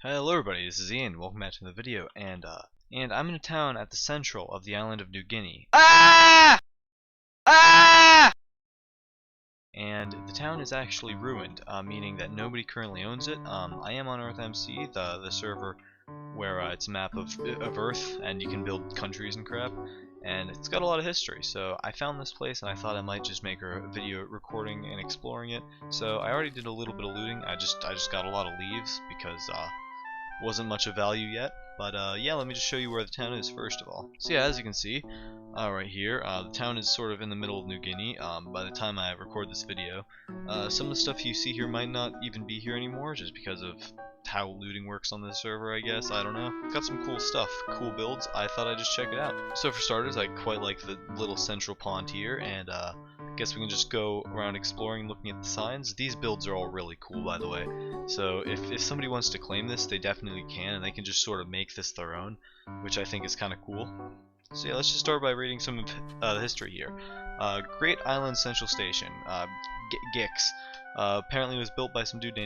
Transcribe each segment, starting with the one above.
Hello everybody, this is Ian. Welcome back to the video, and I'm in a town at the central of the island of New Guinea. And the town is actually ruined, meaning that nobody currently owns it. I am on EarthMC, the server where it's a map of Earth, and you can build countries and crap. And it's got a lot of history, so I found this place and I thought I might just make a video recording and exploring it. So I already did a little bit of looting. I just got a lot of leaves because wasn't much of value yet. But yeah, let me just show you where the town is first of all. So yeah, as you can see, right here, the town is sort of in the middle of New Guinea. By the time I record this video, some of the stuff you see here might not even be here anymore, just because of how looting works on this server, I guess. I don't know. Got some cool stuff, cool builds. I thought I'd just check it out. So for starters, I quite like the little central pond here, and I guess we can just go around exploring, looking at the signs. These builds are all really cool, by the way. So if somebody wants to claim this, they definitely can, and they can just sort of make this their own, which I think is kind of cool. So yeah, let's just start by reading some of the history here. Great Island Central Station, GIX. Apparently it was built by some dude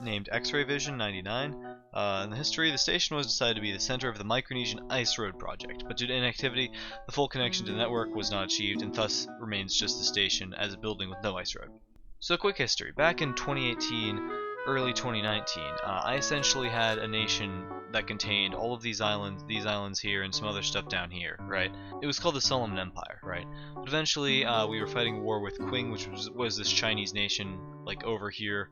named X-Ray Vision 99. In the history, the station was decided to be the center of the Micronesian Ice Road project, but due to inactivity, the full connection to the network was not achieved, and thus remains just the station as a building with no ice road. So quick history. Back in 2018, early 2019, I essentially had a nation that contained all of these islands here, and some other stuff down here, right? It was called the Solomon Empire, right? But eventually, we were fighting a war with Qing, which was this Chinese nation, like over here.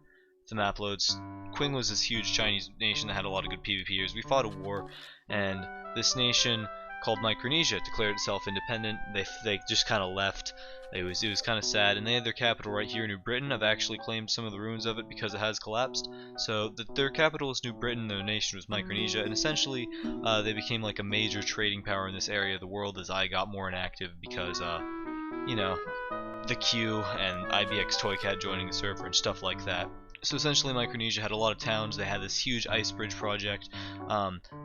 The map loads. Qing was this huge Chinese nation that had a lot of good PvPers. We fought a war, and this nation called Micronesia declared itself independent. They just kind of left. It was kind of sad, and they had their capital right here in New Britain. I've actually claimed some of the ruins of it because it has collapsed. So their capital is New Britain, their nation was Micronesia, and essentially they became like a major trading power in this area of the world as I got more inactive because you know, the Q and IBX Toycat joining the server and stuff like that. So essentially Micronesia had a lot of towns. They had this huge ice bridge project,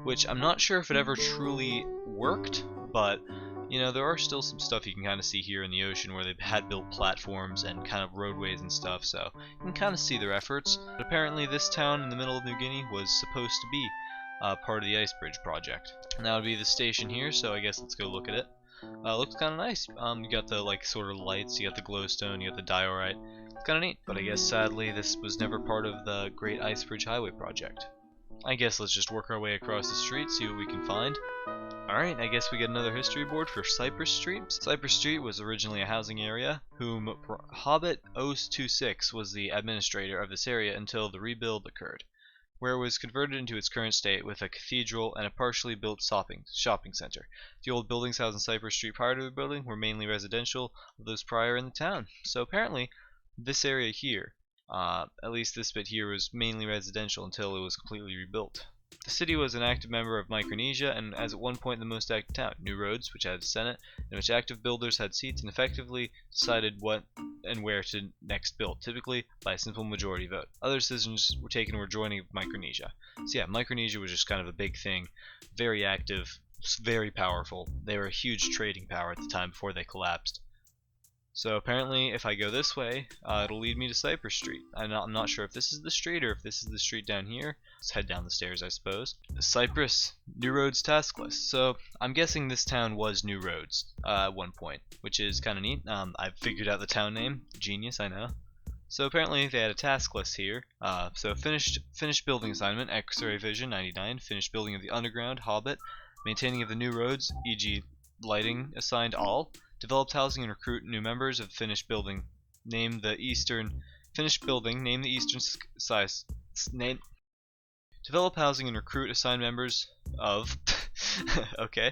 which I'm not sure if it ever truly worked, but you know, there are still some stuff you can kind of see here in the ocean where they've had built platforms and kind of roadways and stuff, so you can kind of see their efforts. But apparently this town in the middle of New Guinea was supposed to be part of the ice bridge project. And that would be the station here, so I guess let's go look at it. Looks kind of nice. You got the like sort of lights, you got the glowstone, you got the diorite. It's kind of neat, but I guess sadly this was never part of the Great Ice Bridge Highway project. I guess let's just work our way across the street, see what we can find. Alright, I guess we get another history board for Cypress Street. Cypress Street was originally a housing area, whom Hobbit 026 was the administrator of this area until the rebuild occurred, where it was converted into its current state with a cathedral and a partially built shopping center. The old buildings housed in Cypress Street prior to the building were mainly residential, of those prior in the town. So apparently, this area here, at least this bit here, was mainly residential until it was completely rebuilt. The city was an active member of Micronesia, and as at one point the most active town. New Rhodes, which had a senate, in which active builders had seats and effectively decided what and where to next build, typically by a simple majority vote. Other decisions were taken or joining Micronesia. So yeah, Micronesia was just kind of a big thing, very active, very powerful. They were a huge trading power at the time before they collapsed. So apparently if I go this way, it'll lead me to Cypress Street. I'm not sure if this is the street or if this is the street down here. Let's head down the stairs, I suppose. Cypress, New Rhodes task list. So I'm guessing this town was New Rhodes at one point, which is kind of neat. I've figured out the town name. Genius, I know. So apparently they had a task list here. So finished building assignment, X-Ray Vision 99. Finished building of the underground, Hobbit. Maintaining of the new roads, e.g. lighting, assigned all. Developed housing and recruit new members of finished building. Name the eastern size. Develop housing and recruit assigned members of. Okay.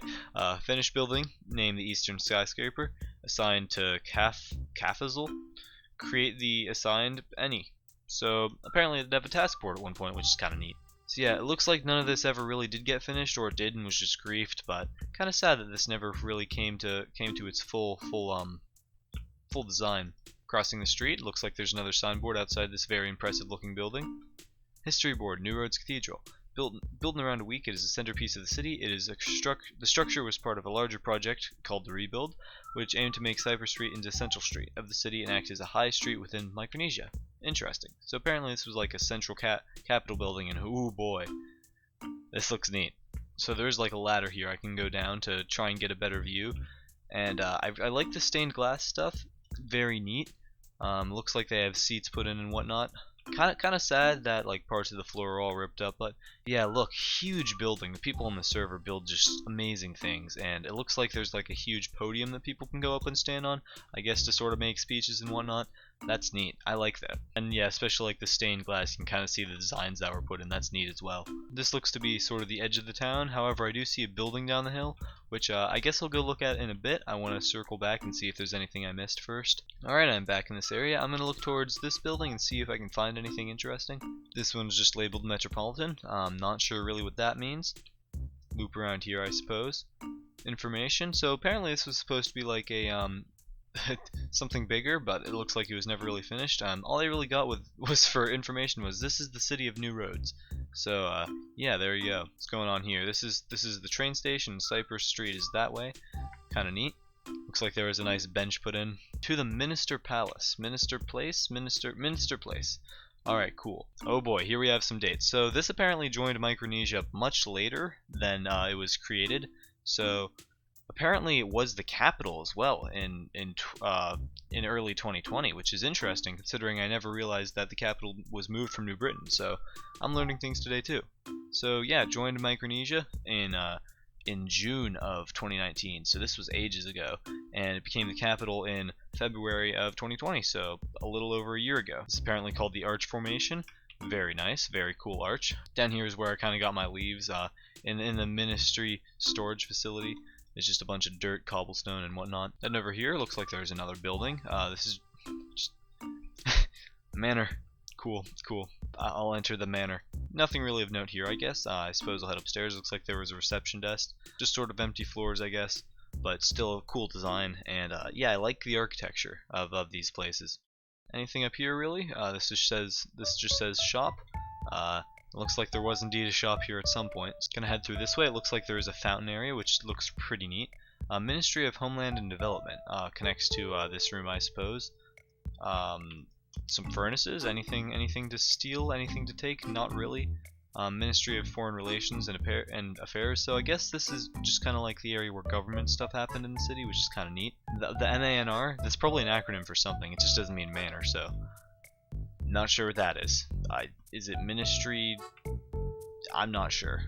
Finished building. Name the eastern skyscraper. Assigned to Cafazal. Create the assigned any. So apparently they have a task board at one point, which is kind of neat. So yeah, it looks like none of this ever really did get finished, or it did and was just griefed, but kind of sad that this never really came to its full design. Crossing the street, looks like there's another signboard outside this very impressive looking building. History board, New Rhodes Cathedral. Built in around a week, it is the centerpiece of the city. It is the structure was part of a larger project called the Rebuild, which aimed to make Cypress Street into Central Street of the city and act as a high street within Micronesia. Interesting. So apparently this was like a central capital building, and oh boy, This looks neat. So there's like a ladder here I can go down to try and get a better view. And I like the stained glass stuff. Very neat. Looks like they have seats put in and whatnot. Kind of sad that like parts of the floor are all ripped up, but yeah, look, huge building. The people on the server build just amazing things, and it looks like there's like a huge podium that people can go up and stand on, I guess, to sort of make speeches and whatnot. That's neat. I like that. And yeah, especially like the stained glass, you can kind of see the designs that were put in. That's neat as well. This looks to be sort of the edge of the town. However, I do see a building down the hill, which I guess I'll go look at in a bit. I want to circle back and see if there's anything I missed first. Alright, I'm back in this area. I'm going to look towards this building and see if I can find anything interesting. This one's just labeled Metropolitan. I'm not sure really what that means. Loop around here, I suppose. Information. So apparently this was supposed to be like a something bigger, but it looks like it was never really finished. All I really got was for information was this is the city of New Rhodes. So yeah, there you go. What's going on here? This is the train station. Cypress Street is that way. Kind of neat. Looks like there was a nice bench put in. To the Minister Palace. Minister Place? Minister Place. Alright, cool. Oh boy, here we have some dates. So this apparently joined Micronesia much later than it was created. So apparently it was the capital as well in early 2020, which is interesting considering I never realized that the capital was moved from New Britain. So I'm learning things today too. So yeah, joined Micronesia in June of 2019, so this was ages ago, and it became the capital in February of 2020, so a little over a year ago. It's apparently called the Arch Formation. Very nice, very cool arch. Down here is where I kind of got my leaves. In the ministry storage facility, it's just a bunch of dirt, cobblestone, and whatnot. Then over here, looks like there's another building. This is just manor. Cool, cool. I'll enter the manor. Nothing really of note here, I guess. I suppose I'll head upstairs. Looks like there was a reception desk. Just sort of empty floors, I guess. But still a cool design. And yeah, I like the architecture of these places. Anything up here, really? This just says shop. Looks like there was indeed a shop here at some point. Gonna head through this way. It looks like there is a fountain area, which looks pretty neat. Ministry of Homeland and Development connects to this room, I suppose. Some furnaces, anything to steal, anything to take? Not really. Ministry of Foreign Relations and Affairs. So I guess this is just kind of like the area where government stuff happened in the city, which is kind of neat. The MANR, that's probably an acronym for something. It just doesn't mean manor, so not sure what that is. Is it Ministry? I'm not sure.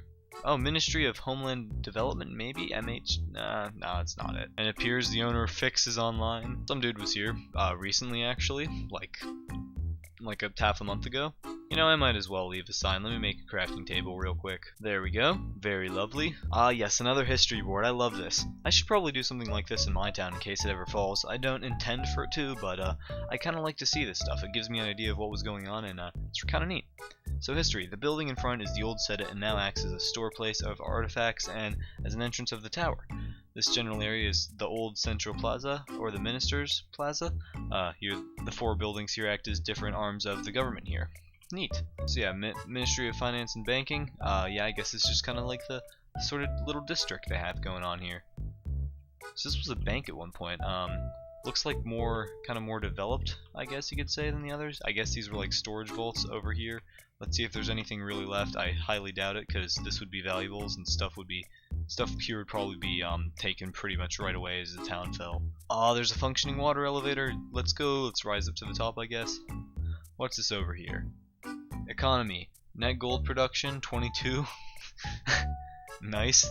Oh, Ministry of Homeland Development, maybe? MH? Nah, no, it's not it. And it appears the owner of Fix is online. Some dude was here, recently actually, like a half a month ago. You know, I might as well leave a sign. Let me make a crafting table real quick. There we go. Very lovely. Ah, yes, another history board. I love this. I should probably do something like this in my town in case it ever falls. I don't intend for it to, but I kind of like to see this stuff. It gives me an idea of what was going on, and it's kind of neat. So history. The building in front is the old Sedit and now acts as a store place of artifacts and as an entrance of the tower. This general area is the old Central Plaza, or the Minister's Plaza. Here, the four buildings here act as different arms of the government here. Neat. So yeah, Ministry of Finance and Banking. Yeah, I guess it's just kind of like the sort of little district they have going on here. So this was a bank at one point. Looks like kind of more developed, I guess you could say, than the others. I guess these were like storage vaults over here. Let's see if there's anything really left. I highly doubt it, because this would be valuables and stuff here would probably be taken pretty much right away as the town fell. Oh, there's a functioning water elevator. Let's go. Let's rise up to the top, I guess. What's this over here? Economy. Net gold production 22. Nice.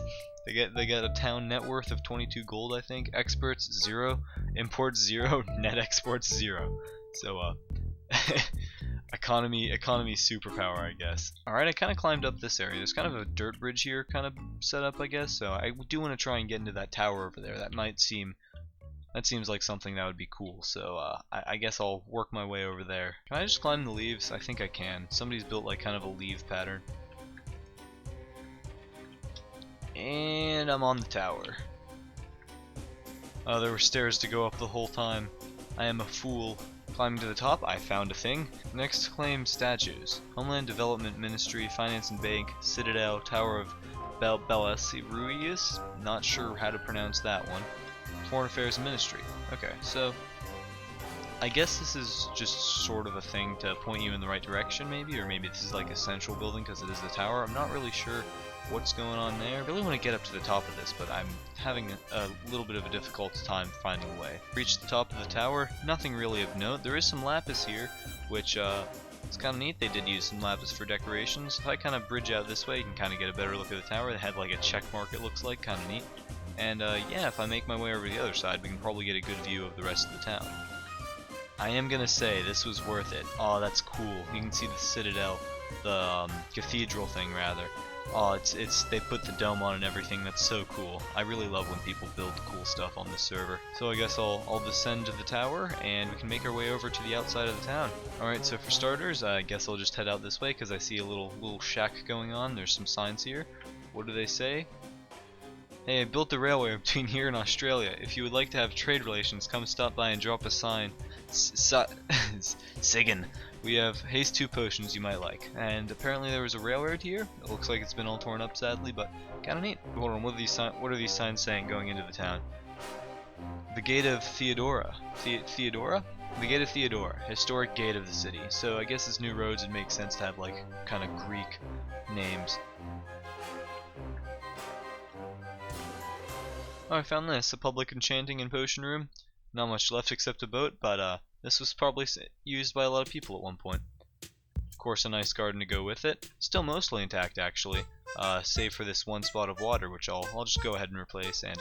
They got a town net worth of 22 gold, I think. Exports 0, imports 0, net exports 0. So economy superpower, I guess. Alright, I kind of climbed up this area. There's kind of a dirt bridge here kind of set up, I guess. So I do want to try and get into that tower over there. That seems like something that would be cool. So I guess I'll work my way over there. Can I just climb the leaves? I think I can. Somebody's built like kind of a leaf pattern. And I'm on the tower. Oh, there were stairs to go up the whole time. I am a fool. Climbing to the top, I found a thing. Next, claim statues. Homeland Development Ministry, Finance and Bank, Citadel, Tower of Belasiruius. Not sure how to pronounce that one. Foreign Affairs Ministry. Okay, so I guess this is just sort of a thing to point you in the right direction, maybe, or maybe this is like a central building because it is the tower. I'm not really sure. what's going on there. I really want to get up to the top of this, but I'm having a little bit of a difficult time finding a way. Reached the top of the tower, nothing really of note. There is some lapis here, which it's kind of neat. They did use some lapis for decorations. If I kind of bridge out this way, you can kind of get a better look at the tower. It had like a check mark, it looks like, kind of neat. And yeah, if I make my way over to the other side, we can probably get a good view of the rest of the town. I am gonna say this was worth it. Oh, that's cool. You can see the citadel, the cathedral thing rather. Oh, it's they put the dome on and everything. That's so cool. I really love when people build cool stuff on this server. So I guess I'll descend to the tower and we can make our way over to the outside of the town. Alright, so for starters, I guess I'll just head out this way because I see a little shack going on. There's some signs here. What do they say? Hey, I built the railway between here and Australia. If you would like to have trade relations, come stop by and drop a sign. Sigan. We have haste 2 potions you might like. And apparently there was a railroad here. It looks like it's been all torn up sadly, but kinda neat. Hold on, what are these signs saying going into the town? The Gate of Theodora. Theodora? The Gate of Theodora, historic gate of the city. So I guess as new roads it makes sense to have like kind of Greek names. Oh, I found this, a public enchanting and potion room. Not much left except a boat, but this was probably used by a lot of people at one point. Of course, a nice garden to go with it. Still mostly intact, actually, save for this one spot of water, which I'll just go ahead and replace. And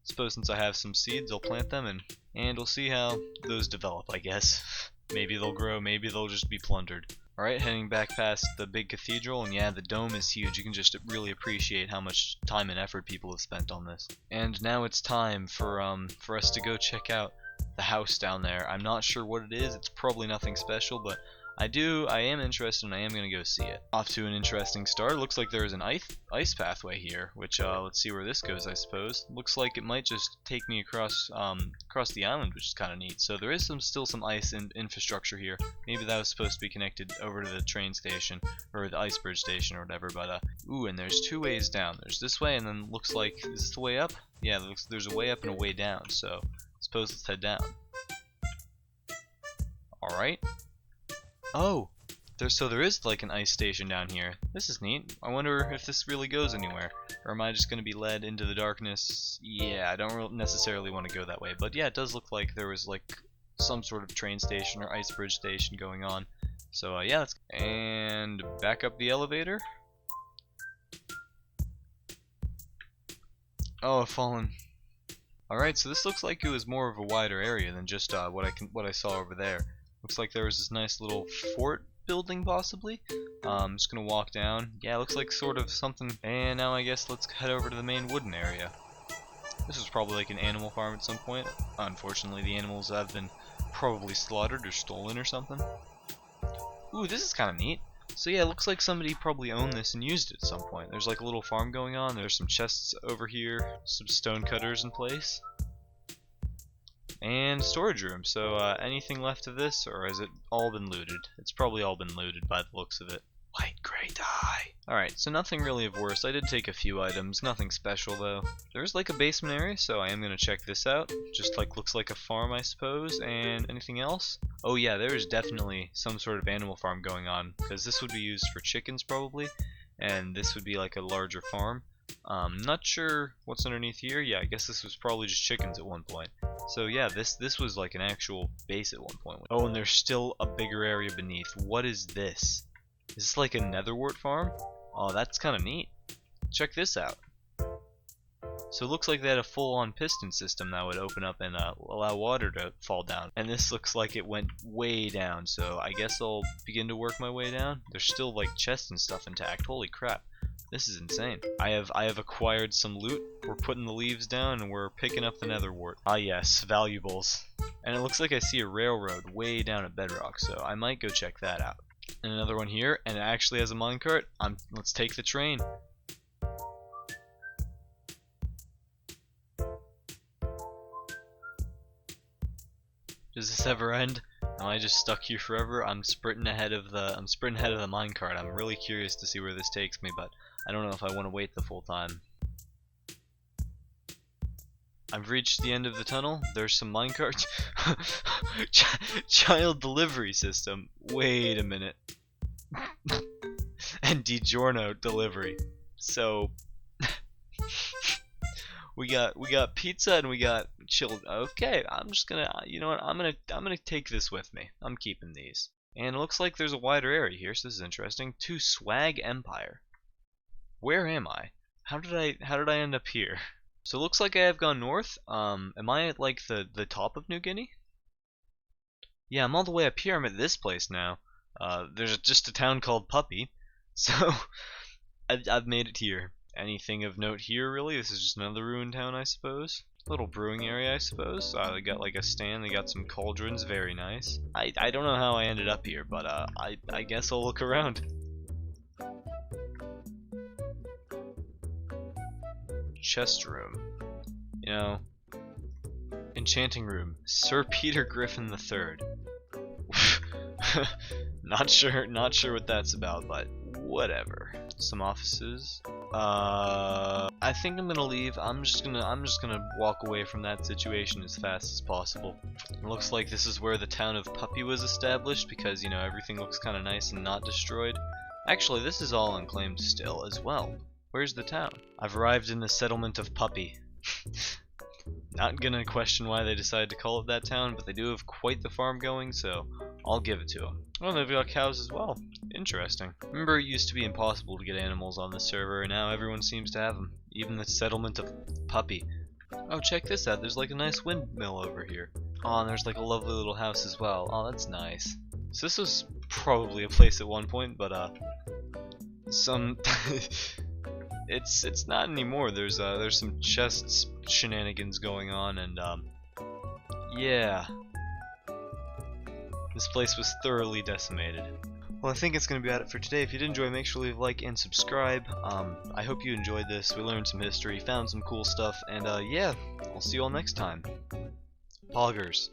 suppose since I have some seeds, I'll plant them, and we'll see how those develop, I guess. Maybe they'll grow, maybe they'll just be plundered. Alright, heading back past the big cathedral, and yeah, the dome is huge. You can just really appreciate how much time and effort people have spent on this. And now it's time for us to go check out the house down there. I'm not sure what it is. It's probably nothing special, but I am interested and I am going to go see it. Off to an interesting start. Looks like there's an ice pathway here, which let's see where this goes, I suppose. Looks like it might just take me across the island, which is kind of neat. So there is still some ice infrastructure here. Maybe that was supposed to be connected over to the train station or the ice bridge station or whatever, but ooh, and there's 2 ways down. There's this way and then looks like, is this the way up? Yeah, there's a way up and a way down. So suppose let's head down. Alright. Oh, there is like an ice station down here. This is neat. I wonder if this really goes anywhere. Or am I just going to be led into the darkness? Yeah, I don't necessarily want to go that way. But yeah, it does look like there was like some sort of train station or ice bridge station going on. So yeah, and back up the elevator. Oh, I've fallen. Alright, so this looks like it was more of a wider area than just what I saw over there. Looks like there was this nice little fort building, possibly. I'm just gonna walk down. Yeah, looks like sort of something. And now I guess let's head over to the main wooden area. This is probably like an animal farm at some point. Unfortunately, the animals have been probably slaughtered or stolen or something. Ooh, this is kind of neat. So yeah, it looks like somebody probably owned this and used it at some point. There's like a little farm going on. There's some chests over here, some stone cutters in place. And storage room. So anything left of this, or has it all been looted? It's probably all been looted by the looks of it. White gray dye. Alright, so nothing really of worth. I did take a few items, nothing special though. There's like a basement area, so I am gonna check this out. Just like looks like a farm, I suppose. And anything else? Oh yeah, there is definitely some sort of animal farm going on, because this would be used for chickens probably, and this would be like a larger farm. Not sure what's underneath here. Yeah, I guess this was probably just chickens at one point. So yeah, this was like an actual base at one point. Oh, and there's still a bigger area beneath. What is this? Is this like a netherwort farm? Oh, that's kind of neat. Check this out. So it looks like they had a full-on piston system that would open up and allow water to fall down. And this looks like it went way down, so I guess I'll begin to work my way down. There's still like chests and stuff intact. Holy crap. This is insane. I have acquired some loot. We're putting the leaves down and we're picking up the netherwort. Ah yes, valuables. And it looks like I see a railroad way down at Bedrock, so I might go check that out. And another one here, and it actually has a minecart. Let's take the train. Does this ever end? Am I just stuck here forever? I'm sprinting ahead of the minecart. I'm really curious to see where this takes me, but I don't know if I want to wait the full time. I've reached the end of the tunnel. There's some minecarts. Child delivery system. Wait a minute. And DiGiorno delivery. So we got pizza and we got chilled. Okay, I'm just gonna, you know what? I'm gonna take this with me. I'm keeping these. And it looks like there's a wider area here, so this is interesting. To Swag Empire. Where am I? How did I end up here? So it looks like I have gone north. Am I at like the top of New Guinea? Yeah, I'm all the way up here. I'm at this place now. There's just a town called Puppy, so I've made it here. Anything of note here, really? This is just another ruined town, I suppose. Little brewing area, I suppose. They got like a stand. They got some cauldrons. Very nice. I don't know how I ended up here, but I guess I'll look around. Chest room. You know, enchanting room. Sir Peter Griffin III. Not sure what that's about, but whatever. Some offices. I think I'm gonna leave. I'm just gonna walk away from that situation as fast as possible. It looks like this is where the town of Puppy was established, because you know everything looks kind of nice and not destroyed. Actually, this is all unclaimed still as well. Where's the town? I've arrived in the settlement of Puppy. Not gonna question why they decided to call it that town, but they do have quite the farm going, so I'll give it to them. Oh, they've got cows as well. Interesting. Remember, it used to be impossible to get animals on the server, and now everyone seems to have them. Even the settlement of Puppy. Oh, check this out. There's like a nice windmill over here. Oh, and there's like a lovely little house as well. Oh, that's nice. So this was probably a place at one point, but some it's not anymore. There's some chests shenanigans going on, and yeah. This place was thoroughly decimated. Well, I think it's going to be about it for today. If you did enjoy, make sure to leave a like and subscribe. I hope you enjoyed this. We learned some history, found some cool stuff, and yeah, I'll see you all next time. Poggers.